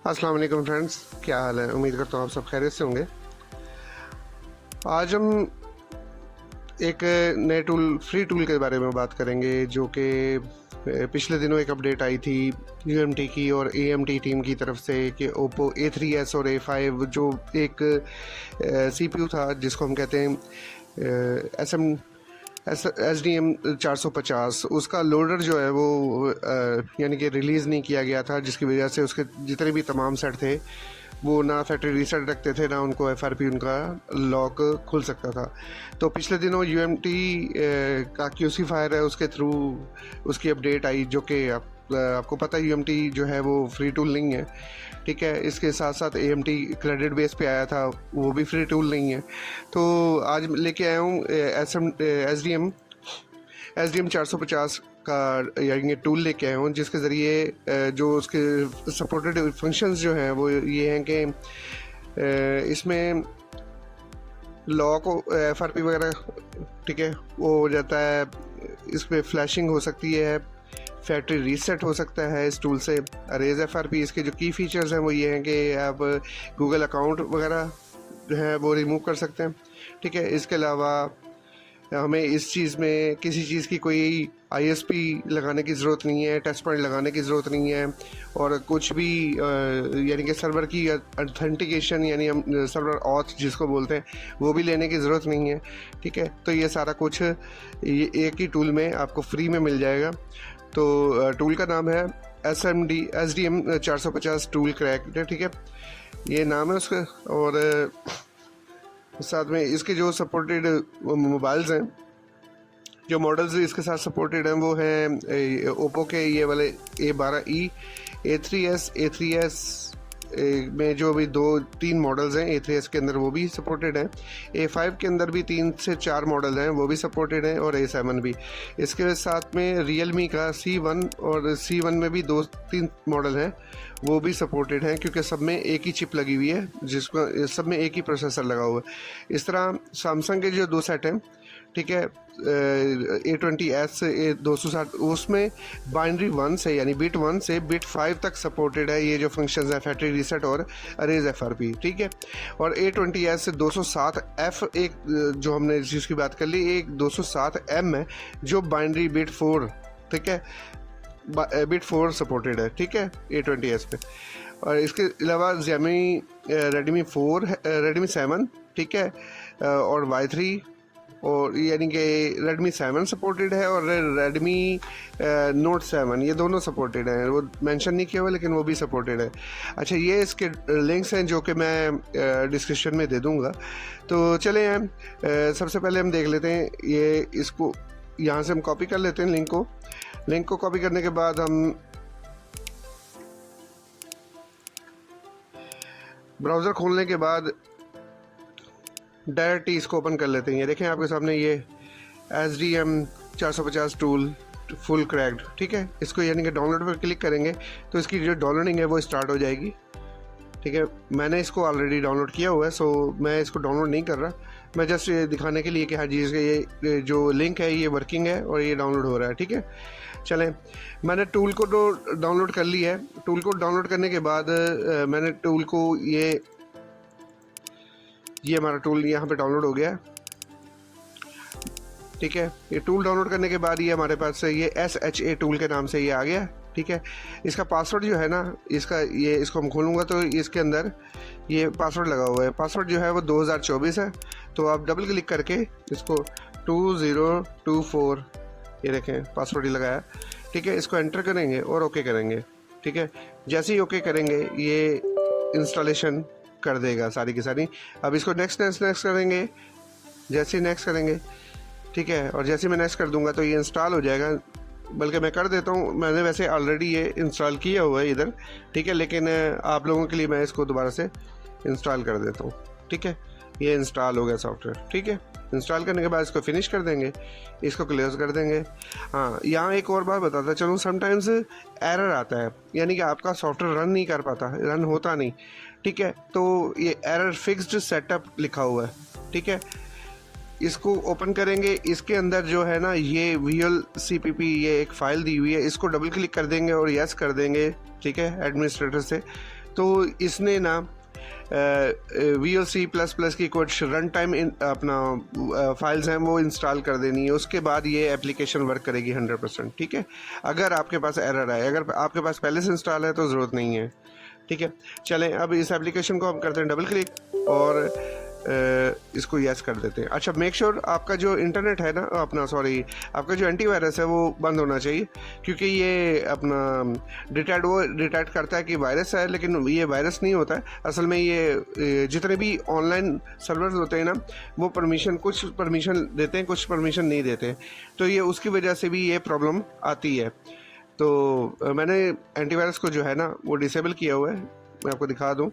अस्सलाम वालेकुम फ्रेंड्स, क्या हाल है। उम्मीद करता हूँ आप सब खैरियत से होंगे। आज हम एक नए फ्री टूल के बारे में बात करेंगे जो कि पिछले दिनों एक अपडेट आई थी यूएमटी की और एएमटी टीम की तरफ से कि ओप्पो A3s और A5 जो एक सीपीयू था जिसको हम कहते हैं SDM 450, उसका लोडर जो है वो यानी कि रिलीज़ नहीं किया गया था, जिसकी वजह से उसके जितने भी तमाम सेट थे वो ना फैक्ट्री रीसेट रखते थे ना उनको FRP उनका लॉक खुल सकता था। तो पिछले दिनों UMT का QC फायर है उसके थ्रू उसकी अपडेट आई, जो कि आपको पता है UMT जो है वो फ्री टूल नहीं है, ठीक है। इसके साथ साथ AMT क्रेडिट बेस पे आया था, वो भी फ्री टूल नहीं है। तो आज लेके आया हूँ SDM 450 का यानी टूल लेके आया हूँ, जिसके ज़रिए जो उसके सपोर्टेड फंक्शंस जो हैं वो ये हैं कि इसमें लॉक FRP वगैरह, ठीक है, वो हो जाता है। इसमें फ्लैशिंग हो सकती है, फैक्ट्री रीसेट हो सकता है इस टूल से। अरेज FRP इसके जो की फ़ीचर्स हैं वो ये हैं कि आप गूगल अकाउंट वगैरह जो है वो रिमूव कर सकते हैं, ठीक है। इसके अलावा हमें इस चीज़ में किसी चीज़ की कोई ISP लगाने की ज़रूरत नहीं है, टेस्ट पॉइंट लगाने की ज़रूरत नहीं है, और कुछ भी यानी कि सर्वर की ऑथेंटिकेशन यानी हम सर्वर ऑथ जिसको बोलते हैं वो भी लेने की ज़रूरत नहीं है, ठीक है। तो ये सारा कुछ ये एक ही टूल में आपको फ्री में मिल जाएगा। तो टूल का नाम है SDM 450 टूल क्रैक, ठीक है, ये नाम है उसका। और साथ में इसके जो सपोर्टेड मोबाइल्स हैं, जो मॉडल्स इसके साथ सपोर्टेड हैं वो हैं ओप्पो के ये वाले A12e, A3s में जो भी 2-3 मॉडल्स हैं A3s के अंदर वो भी सपोर्टेड हैं, A5 के अंदर भी 3 से 4 मॉडल हैं वो भी सपोर्टेड हैं, और A7 भी। इसके साथ में रियलमी का C1 और C1 में भी 2-3 मॉडल हैं वो भी सपोर्टेड हैं, क्योंकि सब में एक ही चिप लगी हुई है, जिसको सब में एक ही प्रोसेसर लगा हुआ है। इस तरह सैमसंग के जो 2 सेट हैं, ठीक है, A20s A260, उसमें बाइनरी 1 से यानी बिट 1 से बिट 5 तक सपोर्टेड है ये जो फंक्शंस है फैक्ट्री रीसेट और अरेज FRP, ठीक है। और A20s 207F एक जो हमने जिसकी बात कर ली, एक 207M है जो बाइनरी बिट 4, ठीक है, बिट 4 सपोर्टेड है, ठीक है, A20s पे। और इसके अलावा Redmi 7, ठीक है, और Y3, और यानी कि Redmi 7 सपोर्टेड है और Redmi Note 7, ये दोनों सपोर्टेड हैं। वो मेंशन नहीं किया हुआ लेकिन वो भी सपोर्टेड है। अच्छा, ये इसके लिंक्स हैं जो कि मैं डिस्क्रिप्शन में दे दूंगा। तो चले हम सबसे पहले हम देख लेते हैं ये, इसको यहाँ से हम कॉपी कर लेते हैं लिंक को कॉपी करने के बाद हम ब्राउज़र खोलने के बाद डायरेक्ट इसको ओपन कर लेते हैं। ये देखें आपके सामने ये SDM 450 टूल फुल क्रैक्ड, ठीक है। इसको यानी कि डाउनलोड पर क्लिक करेंगे तो इसकी जो डाउनलोडिंग है वो स्टार्ट हो जाएगी, ठीक है। मैंने इसको ऑलरेडी डाउनलोड किया हुआ है, सो मैं इसको डाउनलोड नहीं कर रहा, मैं जस्ट ये दिखाने के लिए कि हाँ जी इसका ये जो लिंक है ये वर्किंग है और ये डाउनलोड हो रहा है, ठीक है। चलें, मैंने टूल को तो डाउनलोड कर लिया है। टूल को डाउनलोड करने के बाद मैंने टूल को ये हमारा टूल यहाँ पे डाउनलोड हो गया है, ठीक है। ये टूल डाउनलोड करने के बाद ये हमारे पास ये SHA टूल के नाम से ये आ गया, ठीक है। इसका पासवर्ड जो है ना, इसको हम खोलूँगा तो इसके अंदर ये पासवर्ड लगा हुआ है। पासवर्ड जो है वो 2024 है, तो आप डबल क्लिक करके इसको 2024, ये देखें पासवर्ड ही लगाया, ठीक है। इसको एंटर करेंगे और ओके करेंगे, ठीक है। जैसे ही ओके करेंगे ये इंस्टॉलेशन कर देगा सारी की सारी। अब इसको नेक्स्ट करेंगे, जैसे ही नेक्स्ट करेंगे, ठीक है, और जैसे मैं नेक्स्ट कर दूंगा तो ये इंस्टॉल हो जाएगा। बल्कि मैं कर देता हूँ, मैंने वैसे ऑलरेडी ये इंस्टॉल किया हुआ है इधर, ठीक है, लेकिन आप लोगों के लिए मैं इसको दोबारा से इंस्टॉल कर देता हूँ, ठीक है। ये इंस्टॉल हो गया सॉफ्टवेयर, ठीक है। इंस्टॉल करने के बाद इसको फिनिश कर देंगे, इसको क्लोज कर देंगे। हाँ, यहाँ एक और बात बताता चलूँ, समटाइम्स एरर आता है, यानी कि आपका सॉफ्टवेयर रन नहीं कर पाता, रन होता नहीं, ठीक है। तो ये एरर फिक्स्ड सेटअप लिखा हुआ है, ठीक है। इसको ओपन करेंगे, इसके अंदर जो है ना ये VLCPP ये एक फ़ाइल दी हुई है, इसको डबल क्लिक कर देंगे और यस कर देंगे, ठीक है, एडमिनिस्ट्रेटर से। तो इसने ना VLC++ की कुछ रन टाइम अपना फाइल्स हैं वो इंस्टॉल कर देनी है, उसके बाद ये एप्लीकेशन वर्क करेगी 100%। ठीक है, अगर आपके पास एरर आए, अगर आपके पास पहले से इंस्टॉल है तो ज़रूरत नहीं है। ठीक है, चलें अब इस एप्लीकेशन को हम करते हैं डबल क्लिक और इसको यस कर देते हैं। अच्छा, मेक श्योर आपका जो इंटरनेट है ना, अपना सॉरी आपका जो एंटीवायरस है वो बंद होना चाहिए, क्योंकि ये अपना डिटेक्ट करता है कि वायरस है, लेकिन ये वायरस नहीं होता है असल में। ये जितने भी ऑनलाइन सर्वर्स होते हैं ना, वो कुछ परमिशन देते हैं, कुछ परमिशन नहीं देते, तो ये उसकी वजह से भी ये प्रॉब्लम आती है। तो मैंने एंटीवायरस को जो है ना वो डिसेबल किया हुआ है, मैं आपको दिखा दूँ।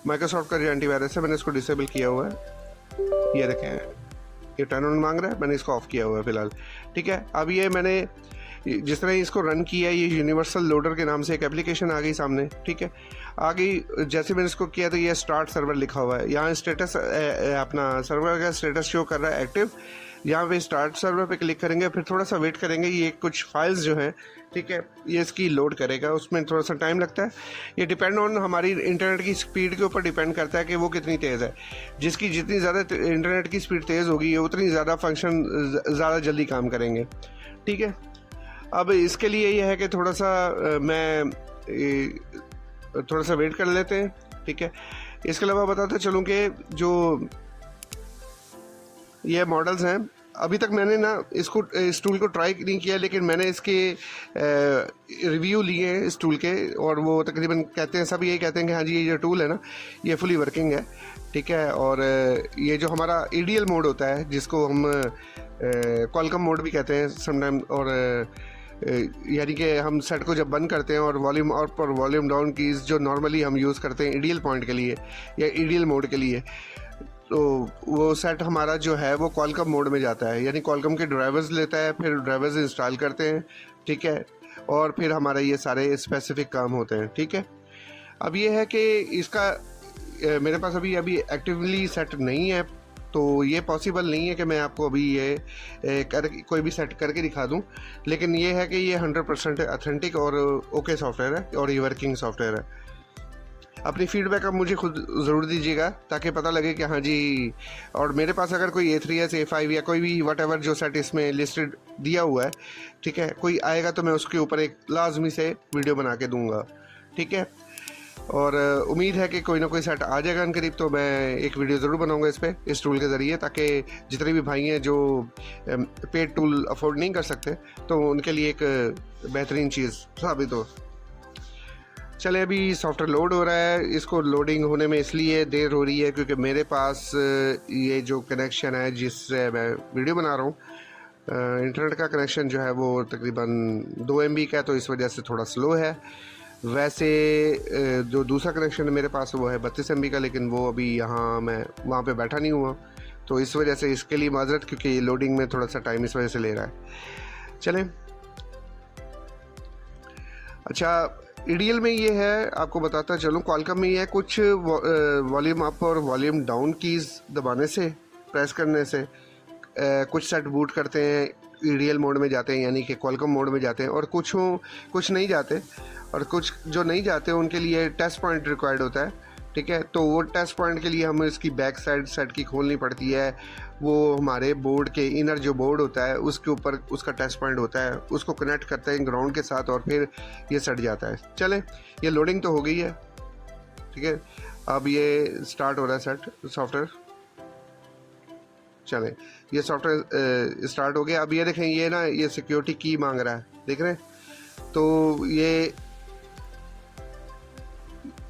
माइक्रोसॉफ्ट का जो एंटीवायरस है मैंने इसको डिसेबल किया हुआ है, ये देखें, ये टर्न ऑन मांग रहा है, मैंने इसको ऑफ किया हुआ है फिलहाल। ठीक है, अब ये मैंने जिस तरह इसको रन किया, ये यूनिवर्सल लोडर के नाम से एक एप्लीकेशन आ गई सामने। ठीक है, आ गई, जैसे मैंने इसको किया तो ये स्टार्ट सर्वर लिखा हुआ है, यहाँ स्टेटस अपना सर्वर का स्टेटस शो कर रहा है एक्टिव। यहाँ पे स्टार्ट सर्वर पे क्लिक करेंगे, फिर थोड़ा सा वेट करेंगे, ये कुछ फाइल्स जो हैं, ठीक है, ये इसकी लोड करेगा, उसमें थोड़ा सा टाइम लगता है। ये डिपेंड ऑन हमारी इंटरनेट की स्पीड के ऊपर डिपेंड करता है कि वो कितनी तेज़ है। जिसकी जितनी ज़्यादा इंटरनेट की स्पीड तेज़ होगी उतनी ज़्यादा फंक्शन ज़्यादा जल्दी काम करेंगे। ठीक है, अब इसके लिए यह है कि थोड़ा सा मैं थोड़ा सा वेट कर लेते हैं। ठीक है, इसके अलावा बताते चलूँ कि जो ये मॉडल्स हैं, अभी तक मैंने ना इस टूल को ट्राई नहीं किया, लेकिन मैंने इसके रिव्यू लिए हैं इस टूल के, और वो तकरीबन कहते हैं, सब यही कहते हैं कि हाँ जी ये जो टूल है ना ये फुली वर्किंग है। ठीक है, और ये जो हमारा EDL मोड होता है, जिसको हम कॉलकम मोड भी कहते हैं समटाइम, और यानी कि हम सेट को जब बंद करते हैं और वॉल्यूम अप और वॉल्यूम डाउन कीज़ जो नॉर्मली हम यूज़ करते हैं EDL पॉइंट के लिए या EDL मोड के लिए, तो वो सेट हमारा जो है वो कॉलकम मोड में जाता है, यानी कॉलकम के ड्राइवर्स लेता है, फिर ड्राइवर्स इंस्टॉल करते हैं। ठीक है, और फिर हमारे ये सारे स्पेसिफिक काम होते हैं। ठीक है, अब ये है कि इसका मेरे पास अभी एक्टिवली सेट नहीं है, तो ये पॉसिबल नहीं है कि मैं आपको अभी ये कोई भी सेट करके दिखा दूं, लेकिन ये है कि ये 100% ऑथेंटिक और ओके सॉफ्टवेयर है और ये वर्किंग सॉफ्टवेयर है। अपनी फीडबैक आप मुझे खुद ज़रूर दीजिएगा ताकि पता लगे कि हाँ जी, और मेरे पास अगर कोई A3S A5 या कोई भी वट जो सेट इसमें लिस्टेड दिया हुआ है, ठीक है, कोई आएगा तो मैं उसके ऊपर एक लाजमी से वीडियो बना के दूंगा। ठीक है, और उम्मीद है कि कोई ना कोई सेट आ जाएगा करीब, तो मैं एक वीडियो ज़रूर बनाऊंगा इस टूल के ज़रिए, ताकि जितने भी भाई हैं जो पेड टूल अफोर्ड नहीं कर सकते तो उनके लिए एक बेहतरीन चीज़ साबित हो। चले, अभी सॉफ्टवेयर लोड हो रहा है। इसको लोडिंग होने में इसलिए देर हो रही है क्योंकि मेरे पास ये जो कनेक्शन है जिससे मैं वीडियो बना रहा हूँ, इंटरनेट का कनेक्शन जो है वो तकरीबन 2 MB का है, तो इस वजह से थोड़ा स्लो है। वैसे जो दूसरा कनेक्शन मेरे पास वो है 32 MB का, लेकिन वो अभी मैं वहाँ पे बैठा नहीं हुआ, तो इस वजह से इसके लिए माजरत, क्योंकि लोडिंग में थोड़ा सा टाइम इस वजह से ले रहा है। चलें, अच्छा, EDL में ये है, आपको बताता चलूँ, कॉलकम में ये है, कुछ वॉल्यूम अप और वॉल्यूम डाउन कीज़ दबाने से, प्रेस करने से कुछ सेट बूट करते हैं, EDL मोड में जाते हैं, यानी कि कॉलकम मोड में जाते हैं, और कुछ नहीं जाते, और कुछ जो नहीं जाते उनके लिए टेस्ट पॉइंट रिक्वायर्ड होता है। ठीक है, तो वो टेस्ट पॉइंट के लिए हमें इसकी बैक साइड सेट की खोलनी पड़ती है। वो हमारे बोर्ड के इनर जो बोर्ड होता है उसके ऊपर उसका टेस्ट पॉइंट होता है, उसको कनेक्ट करते हैं ग्राउंड के साथ और फिर ये सेट जाता है। चलें, ये लोडिंग तो हो गई है। ठीक है, अब ये स्टार्ट हो रहा है सेट सॉफ्टवेयर। चलें, ये सॉफ्टवेयर स्टार्ट हो गया। अब ये देखें, ये ना ये सिक्योरिटी की मांग रहा है, देख रहे हैं, तो ये,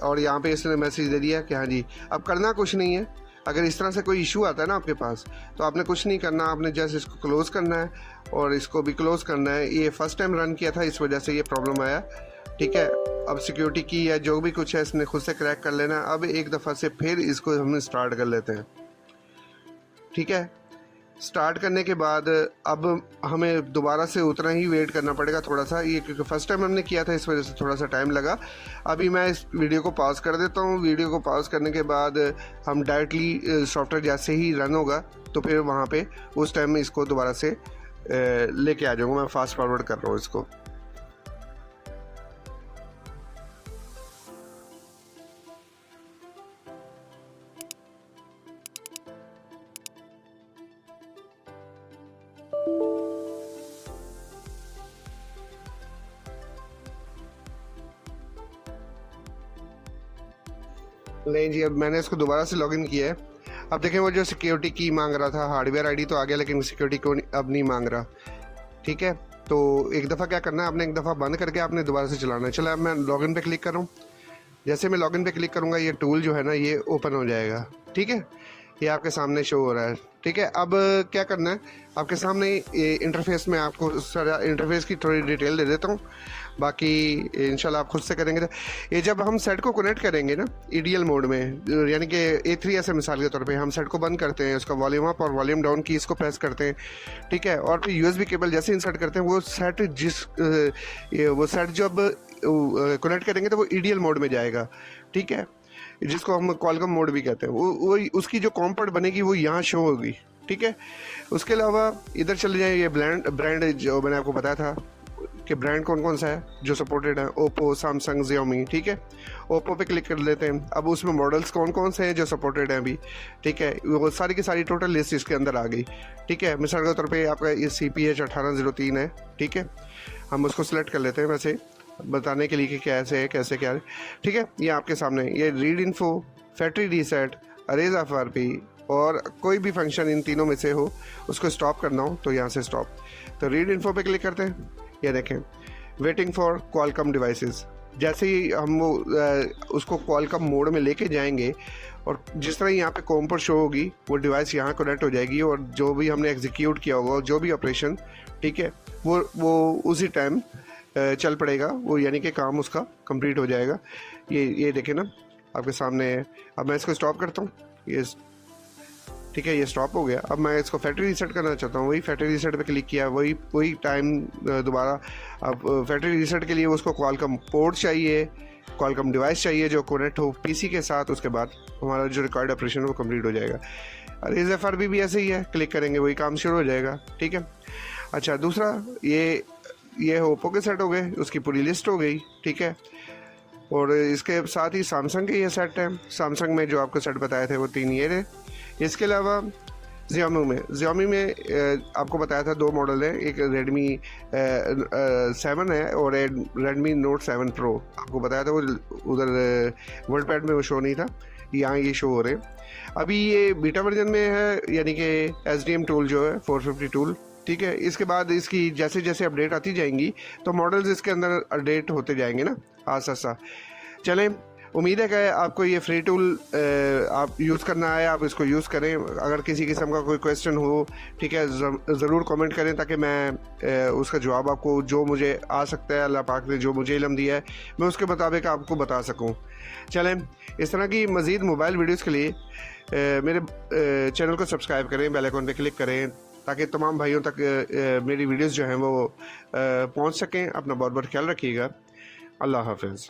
और यहाँ पे इसने मैसेज दे दिया कि हाँ जी, अब करना कुछ नहीं है। अगर इस तरह से कोई इशू आता है ना आपके पास, तो आपने कुछ नहीं करना, आपने जस्ट इसको क्लोज करना है और इसको भी क्लोज करना है। ये फर्स्ट टाइम रन किया था, इस वजह से ये प्रॉब्लम आया। ठीक है, अब सिक्योरिटी की या जो भी कुछ है इसने खुद से क्रैक कर लेना। अब एक दफ़ा से फिर इसको हम स्टार्ट कर लेते हैं। ठीक है, स्टार्ट करने के बाद अब हमें दोबारा से उतना ही वेट करना पड़ेगा थोड़ा सा, ये क्योंकि फर्स्ट टाइम हमने किया था इस वजह से थोड़ा सा टाइम लगा। अभी मैं इस वीडियो को पॉज कर देता हूँ। वीडियो को पॉज करने के बाद हम डायरेक्टली सॉफ्टवेयर जैसे ही रन होगा तो फिर वहाँ पे उस टाइम में इसको दोबारा से लेके आ जाऊँगा। मैं फास्ट फॉरवर्ड कर रहा हूँ इसको। नहीं जी, अब मैंने इसको दोबारा से लॉगिन किया है। अब देखें वो जो सिक्योरिटी की मांग रहा था, हार्डवेयर आईडी तो आ गया, लेकिन सिक्योरिटी को अब नहीं मांग रहा। ठीक है, तो एक दफ़ा क्या करना है, आपने एक दफ़ा बंद करके आपने दोबारा से चलाना है। चला, अब मैं लॉगिन पे क्लिक कर रहा हूँ। जैसे मैं लॉगिन पे क्लिक करूँगा ये टूल जो है ना ये ओपन हो जाएगा। ठीक है, ये आपके सामने शो हो रहा है। ठीक है, अब क्या करना है, आपके सामने ये इंटरफेस में आपको सारा इंटरफेस की थोड़ी डिटेल दे देता हूँ, बाकी इंशाल्लाह आप खुद से करेंगे। ये जब हम सेट को कनेक्ट करेंगे ना EDL मोड में, यानी कि A3 से मिसाल के तौर पे हम सेट को बंद करते हैं, उसका वॉल्यूम अप और वॉल्यूम डाउन की इसको प्रेस करते हैं। ठीक है, और फिर USB केबल जैसे इंसर्ट करते हैं, वो सेट वो सेट जब कनेक्ट करेंगे तो वो EDL मोड में जाएगा। ठीक है, जिसको हम कॉलकम मोड भी कहते हैं, वो उसकी जो कॉम पोर्ट बनेगी वो यहाँ शो होगी। ठीक है, उसके अलावा इधर चले जाए, ये ब्रांड जो मैंने आपको बताया था कि ब्रांड कौन कौन सा है जो सपोर्टेड है, ओप्पो, सैमसंग, Xiaomi। ठीक है, ओप्पो पे क्लिक कर लेते हैं। अब उसमें मॉडल्स कौन कौन से हैं जो सपोर्टेड हैं अभी। ठीक है, वो सारी की सारी टोटल लिस्ट इसके अंदर आ गई। ठीक है, मिसाल के तौर पे आपका ये CPH 1803 है। ठीक है, हम उसको सिलेक्ट कर लेते हैं वैसे बताने के लिए कि कैसे है, कैसे क्या है। ठीक है, ये आपके सामने ये read info, factory reset, arrays FRP और कोई भी फंक्शन इन तीनों में से हो उसको स्टॉप करना हो तो यहाँ से स्टॉप। तो रीड इन्फो पे क्लिक करते हैं, ये देखें वेटिंग फॉर क्वालकॉम डिवाइसेस। जैसे ही हम वो उसको क्वालकॉम मोड में लेके जाएंगे और जिस तरह यहाँ पे कॉम पर शो होगी वो डिवाइस यहाँ कनेक्ट हो जाएगी और जो भी हमने एग्जीक्यूट किया होगा, जो भी ऑपरेशन, ठीक है, वो उसी टाइम चल पड़ेगा वो, यानी कि काम उसका कंप्लीट हो जाएगा। ये देखें ना आपके सामने है। अब मैं इसको स्टॉप करता हूँ, ये ठीक है, ये स्टॉप हो गया। अब मैं इसको फैक्ट्री रीसेट करना चाहता हूँ, वही फैक्ट्री रीसेट पे क्लिक किया, वही टाइम दोबारा। अब फैक्ट्री रीसेट के लिए उसको क्वालकॉम पोर्ट चाहिए, क्वालकॉम डिवाइस चाहिए जो कनेक्ट हो PC के साथ। उसके बाद हमारा जो रिकॉर्ड ऑपरेशन वो कंप्लीट हो जाएगा। अरेज FRP भी ऐसे ही है, क्लिक करेंगे वही काम शुरू हो जाएगा। ठीक है, अच्छा दूसरा ये ओप्पो के सेट हो गए, उसकी पूरी लिस्ट हो गई। ठीक है, और इसके साथ ही सैमसंग के ये सेट हैं। सैमसंग में जो आपको सेट बताए थे वो 3 ये रहे। इसके अलावा Xiaomi में आपको बताया था 2 मॉडल है, एक Redmi 7 है और Redmi Note 7 Pro। आपको बताया था वो उधर वर्ल्ड पैड में वो शो नहीं था, यहाँ ये शो हो रहे हैं। अभी ये बीटा वर्जन में है, यानी कि SDM टूल जो है 450 टूल। ठीक है, इसके बाद इसकी जैसे जैसे अपडेट आती जाएंगी तो मॉडल्स इसके अंदर अपडेट होते जाएंगे ना आस्ता आस्ता। चलें, उम्मीद है कि आपको ये फ्री टूल आप यूज़ करना है, आप इसको यूज़ करें। अगर किसी किस्म का कोई क्वेश्चन हो, ठीक है, ज़रूर कमेंट करें ताकि मैं उसका जवाब आपको जो मुझे आ सकता है, अल्लाह पाक ने जो मुझे इल्म दिया है मैं उसके मुताबिक आपको बता सकूं। चलें, इस तरह की मज़ीद मोबाइल वीडियोज़ के लिए मेरे चैनल को सब्सक्राइब करें, बेल आइकन पे क्लिक करें ताकि तमाम भाइयों तक मेरी वीडियोज़ जो हैं वो पहुँच सकें। अपना बहुत बहुत ख्याल रखिएगा। अल्लाह हाफ़िज़।